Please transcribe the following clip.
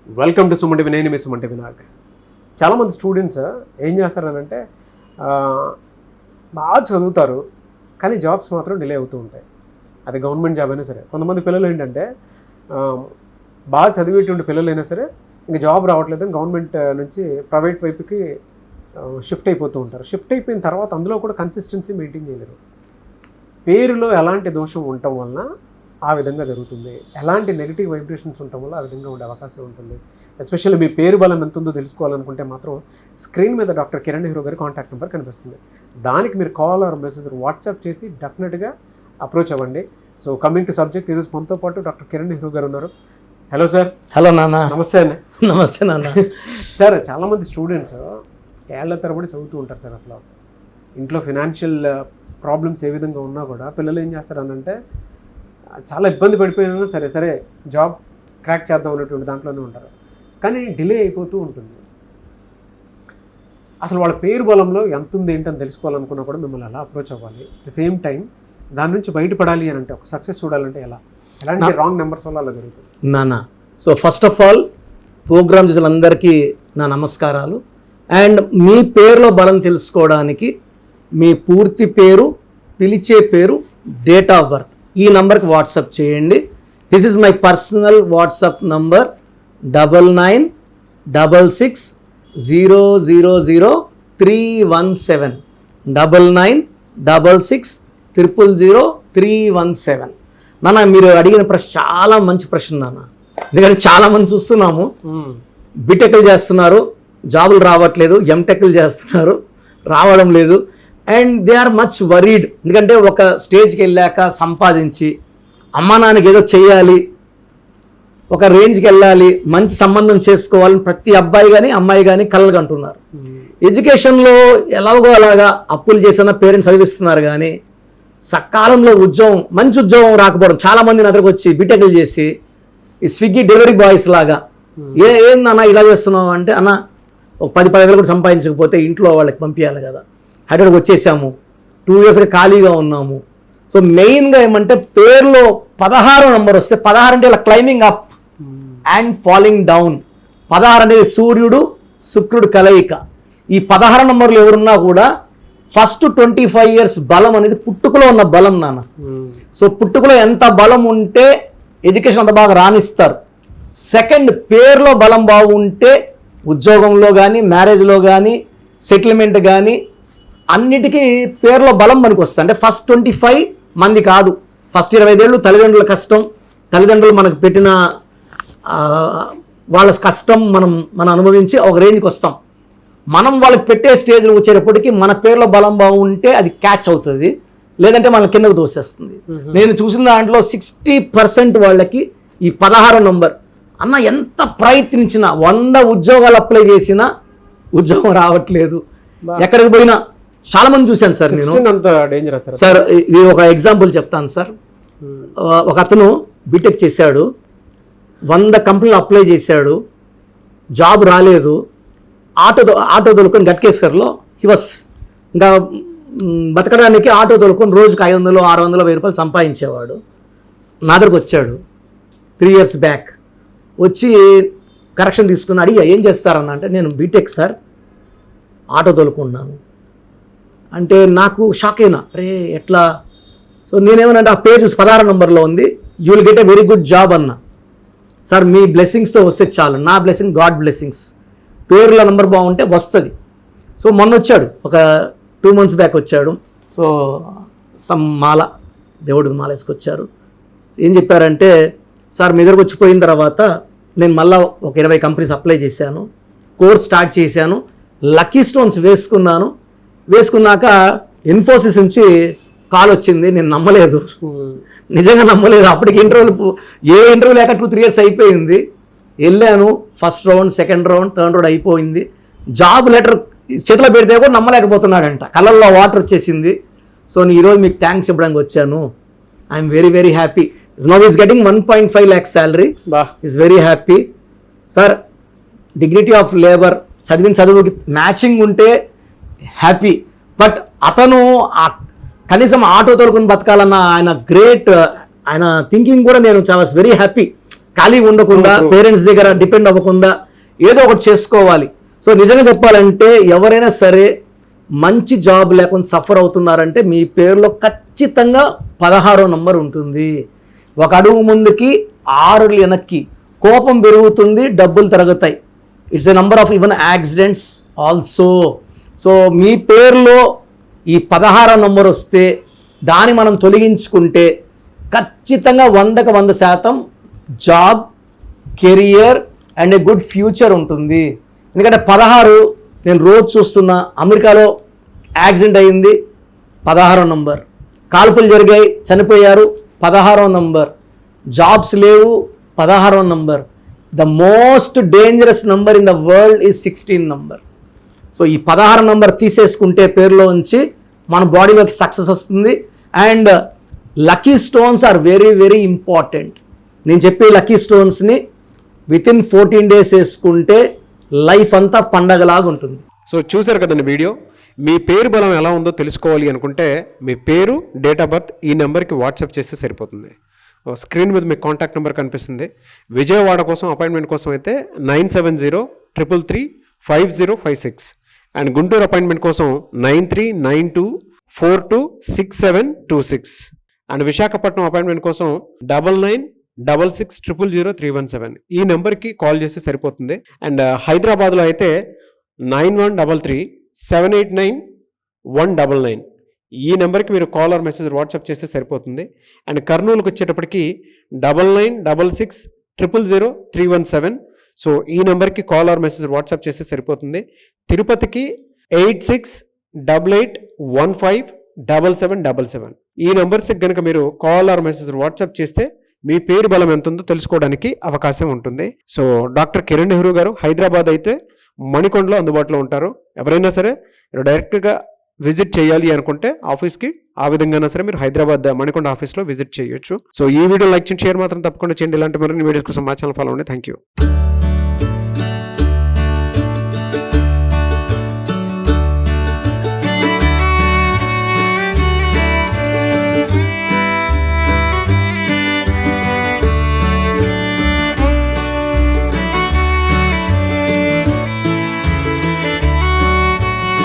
Welcome to Suman TV. నేను మీ Suman TV. చాలామంది students ఏం చేస్తారనంటే బాగా చదువుతారు కానీ జాబ్స్ మాత్రం డిలే అవుతూ ఉంటాయి. అది గవర్నమెంట్ జాబ్ అయినా సరే. కొంతమంది పిల్లలు ఏంటంటే బాగా చదివేటువంటి పిల్లలు అయినా సరే ఇంకా జాబ్ రావట్లేదు, గవర్నమెంట్ నుంచి ప్రైవేట్ వైపుకి షిఫ్ట్ అయిపోతూ ఉంటారు. షిఫ్ట్ అయిపోయిన తర్వాత అందులో కూడా కన్సిస్టెన్సీ మెయింటైన్ చేయలేరు. పేరులో ఎలాంటి దోషం ఉండటం వలన ఆ విధంగా జరుగుతుంది, ఎలాంటి నెగిటివ్ వైబ్రేషన్స్ ఉండటం వల్ల ఆ విధంగా ఉండే అవకాశం ఉంటుంది. ఎస్పెషల్లీ మీ పేరు బలం ఎంత ఉందో తెలుసుకోవాలనుకుంటే మాత్రం స్క్రీన్ మీద డాక్టర్ కిరణ్ నెహ్రూ గారి కాంటాక్ట్ నెంబర్ కనిపిస్తుంది. దానికి మీరు కాల్ ఆర్ మెసేజ్ వాట్సాప్ చేసి డెఫినెట్గా అప్రోచ్ అవ్వండి. సో కమింగ్ టు సబ్జెక్ట్, ఈరోజు మనతో పాటు డాక్టర్ కిరణ్ నెహ్రూ గారు ఉన్నారు. Hello sir. హలో నాన్న. నమస్తే అన్న. నమస్తే నాన్న. సార్, చాలామంది స్టూడెంట్స్ ఏళ్ల తరబడి చదువుతూ ఉంటారు సార్. అసలు ఇంట్లో ఫినాన్షియల్ ప్రాబ్లమ్స్ ఏ విధంగా ఉన్నా కూడా పిల్లలు ఏం చేస్తారు అనంటే చాలా ఇబ్బంది పడిపోయినా సరే జాబ్ క్రాక్ చేద్దాం అనేటువంటి దాంట్లోనే ఉంటారు, కానీ డిలే అయిపోతూ ఉంటుంది. అసలు వాళ్ళ పేరు బలంలో ఎంత ఉంది ఏంటని తెలుసుకోవాలనుకున్నా కూడా మిమ్మల్ని ఎలా అప్రోచ్ అవ్వాలి, అట్ ద సేమ్ టైం దాని నుంచి బయటపడాలి అని అంటే ఒక సక్సెస్ చూడాలంటే ఎలాంటి రాంగ్ నెంబర్స్ వల్ల అలా జరుగుతుంది నాన్న? So first of all program చూసేందరికీ నా నమస్కారాలు. అండ్ మీ పేరులో బలం తెలుసుకోవడానికి మీ పూర్తి పేరు, పిలిచే పేరు, డేట్ ఆఫ్ బర్త్ ఈ నంబర్కి వాట్సాప్ చేయండి. This is my personal WhatsApp number 9966000317 9966000317. నాన్న, మీరు అడిగిన ప్రశ్న చాలా మంచి ప్రశ్న నాన్న. ఎందుకంటే చాలామంది చూస్తున్నాము బీటెక్లు చేస్తున్నారు, జాబులు రావట్లేదు, ఎంటెక్లు చేస్తున్నారు, రావడం లేదు. And they are much worried. ఎందుకంటే ఒక స్టేజ్కి వెళ్ళాక సంపాదించి అమ్మా నాన్నకి ఏదో చేయాలి, ఒక రేంజ్కి వెళ్ళాలి, మంచి సంబంధం చేసుకోవాలని ప్రతి అబ్బాయి కానీ అమ్మాయి కానీ కలలు అంటున్నారు. ఎడ్యుకేషన్లో ఎలాగో అలాగా అప్పులు చేసిన పేరెంట్స్ చదివిస్తున్నారు, కానీ సకాలంలో ఉద్యోగం, మంచి ఉద్యోగం రాకపోవడం. చాలామంది నా దగ్గరకు వచ్చి బీటెక్లు చేసి ఈ స్విగ్గీ డెలివరీ బాయ్స్ లాగా ఏందన్నా ఇలా చేస్తున్నావు అంటే, అన్న ఒక 10-15 వేలు కూడా సంపాదించకపోతే ఇంట్లో వాళ్ళకి పంపించాలి కదా, హైదరాబాద్కి వచ్చేసాము, 2 yearsగా ఖాళీగా ఉన్నాము. సో మెయిన్గా ఏమంటే పేరులో 16 నెంబర్ వస్తే, 16 అంటే ఇలా climbing up and falling down. 16 అనేది సూర్యుడు శుక్రుడు కలయిక. ఈ 16 నెంబర్లు ఎవరున్నా కూడా ఫస్ట్ 25 years బలం అనేది పుట్టుకలో ఉన్న బలం నాన్న. సో పుట్టుకలో ఎంత బలం ఉంటే ఎడ్యుకేషన్ అంత బాగా రాణిస్తారు. సెకండ్, పేరులో బలం బాగుంటే ఉద్యోగంలో కానీ, మ్యారేజ్లో కానీ, సెటిల్మెంట్ కానీ అన్నిటికీ పేరులో బలం మనకు వస్తుంది. అంటే ఫస్ట్ 25 మంది కాదు, ఫస్ట్ 25 ఏళ్ళు తల్లిదండ్రుల కష్టం, తల్లిదండ్రులు మనకు పెట్టిన వాళ్ళ కష్టం మనం అనుభవించి ఒక రేంజ్కి వస్తాం. మనం వాళ్ళకి పెట్టే స్టేజ్లో వచ్చేటప్పటికి మన పేరులో బలం బాగుంటే అది క్యాచ్ అవుతుంది, లేదంటే మన కిందకు దోసేస్తుంది. నేను చూసిన దాంట్లో 60% వాళ్ళకి ఈ 16 నెంబర్ అన్న ఎంత ప్రయత్నించినా 100 ఉద్యోగాలు అప్లై చేసినా ఉద్యోగం రావట్లేదు. ఎక్కడికి పోయినా చాలా మంది చూశాను సార్ నేను. సార్ ఇది ఒక ఎగ్జాంపుల్ చెప్తాను సార్. ఒక అతను బీటెక్ చేశాడు, 100 కంపెనీలు అప్లై చేశాడు, జాబ్ రాలేదు. ఆటో తోలుకొని గట్కేశ్వర్లో హివస్ ఇంకా బతకడానికి ఆటో తోలుకొని రోజుకి 500, 600, 1000 రూపాయలు సంపాదించేవాడు. నా దగ్గరకు వచ్చాడు 3 years బ్యాక్. వచ్చి కరెక్షన్ తీసుకుని అడిగా ఏం చేస్తారన్న అంటే, నేను బీటెక్ సార్, ఆటో తోలుకున్నాను అంటే నాకు షాక్ అయినా, అరే ఎట్లా? సో నేనేమనంటే ఆ పేరు చూసి 16 నెంబర్లో ఉంది, you will get a very good job అన్న. సార్ మీ బ్లెస్సింగ్స్తో వస్తే చాలు, నా బ్లెస్సింగ్ గాడ్ బ్లెస్సింగ్స్. పేర్ల నెంబర్ బాగుంటే వస్తుంది. సో మొన్న వచ్చాడు, ఒక 2 months బ్యాక్ వచ్చాడు. సో సమ్ మాల, దేవుడికి మాల వేసుకొచ్చారు. ఏం చెప్పారంటే, సార్ మీ దగ్గరకు వచ్చిపోయిన తర్వాత నేను మళ్ళీ ఒక 20 కంపెనీస్ అప్లై చేశాను, కోర్స్ స్టార్ట్ చేశాను, లక్కీ స్టోన్స్ వేసుకున్నాక ఇన్ఫోసిస్ నుంచి కాల్ వచ్చింది. నేను నమ్మలేదు, నిజంగా నమ్మలేదు. అప్పటికి ఇంటర్వ్యూ లేక 2-3 years అయిపోయింది. వెళ్ళాను, first round, second round, third round అయిపోయింది. జాబ్ లెటర్ చేతిలో పెడితే కూడా నమ్మలేకపోతున్నాడంట, కళ్ళల్లో వాటర్ వచ్చేసింది. సో నేను ఈరోజు మీకు థ్యాంక్స్ చెప్పడానికి వచ్చాను. I'm very very happy. Now is getting 1.5 lakhs salary. Is very happy sir. Dignity of labour, చదివిన చదువుకి మ్యాచింగ్ ఉంటే హ్యాపీ. బట్ అతను కనీసం ఆటో తోలుకొని బతకాలన్న ఆయన గ్రేట్, ఆయన థింకింగ్ కూడా నేను చాలా వెరీ హ్యాపీ. ఖాళీ ఉండకుండా పేరెంట్స్ దగ్గర డిపెండ్ అవ్వకుండా ఏదో ఒకటి చేసుకోవాలి. సో నిజంగా చెప్పాలంటే ఎవరైనా సరే మంచి జాబ్ లేకుండా సఫర్ అవుతున్నారంటే మీ పేరులో ఖచ్చితంగా 16వ నంబర్ ఉంటుంది. ఒక అడుగు ముందుకి 6 వెనక్కి, కోపం పెరుగుతుంది, డబ్బులు తరుగుతాయి. It's a number of even accidents also. So మీ పేరులో ఈ 16వ నంబర్ వస్తే దాన్ని మనం తొలగించుకుంటే ఖచ్చితంగా 100కి 100% job, career and a good future ఉంటుంది. ఎందుకంటే 16 నేను రోజు చూస్తున్నా, అమెరికాలో యాక్సిడెంట్ అయింది 16వ నంబర్, కాల్పులు జరిగాయి చనిపోయారు 16వ నంబర్, జాబ్స్ లేవు 16వ number. The most dangerous number in the world is 16 number. So ఈ 16 నంబర్ తీసేసుకుంటే పేరులో ఉంచి మన బాడీలోకి సక్సెస్ వస్తుంది. And lucky stones are very very important. నేను చెప్పే లక్కీ స్టోన్స్ని వితిన్ 14 days వేసుకుంటే లైఫ్ అంతా పండగలాగా ఉంటుంది. సో చూసారు కదండి వీడియో. మీ పేరు బలం ఎలా ఉందో తెలుసుకోవాలి అనుకుంటే మీ పేరు, డేట్ ఆఫ్ బర్త్ ఈ నెంబర్కి వాట్సాప్ చేస్తే సరిపోతుంది. స్క్రీన్ మీద మీకు కాంటాక్ట్ నెంబర్ కనిపిస్తుంది. విజయవాడ కోసం అపాయింట్మెంట్ కోసం అయితే 9703335056 అండ్ గుంటూరు అపాయింట్మెంట్ కోసం 9392426726 అండ్ విశాఖపట్నం అపాయింట్మెంట్ కోసం 9966600317 ఈ నెంబర్కి కాల్ చేస్తే సరిపోతుంది. అండ్ హైదరాబాద్లో అయితే 9133789199 ఈ నెంబర్కి మీరు కాల్ ఆర్ మెసేజ్ వాట్సాప్ చేస్తే సరిపోతుంది. అండ్ కర్నూలుకి వచ్చేటప్పటికి 9966000317 సో ఈ నెంబర్కి కాల్ ఆర్ మెసేజ్ వాట్సాప్ చేస్తే సరిపోతుంది. తిరుపతికి 8688157777 ఈ నెంబర్స్కి కనుక మీరు కాల్ ఆర్ మెసేజ్ వాట్సాప్ చేస్తే మీ పేరు బలం ఎంత ఉందో తెలుసుకోవడానికి అవకాశం ఉంటుంది. సో డాక్టర్ కిరణ్ నెహ్రూ గారు హైదరాబాద్ అయితే మణికొండలో అందుబాటులో ఉంటారు. ఎవరైనా సరే మీరు డైరెక్ట్గా విజిట్ చేయాలి అనుకుంటే ఆఫీస్కి ఆ విధంగా సరే మీరు హైదరాబాద్ మణికొండ ఆఫీస్లో విజిట్ చేయొచ్చు. సో ఈ వీడియో లైక్ చేయండి, షేర్ మాత్రం తప్పకుండా చేయండి. ఇలాంటి మరిన్ని వీడియోస్ కోసం మా ఛానల్ ఫాలో అవ్వండి. Thank you.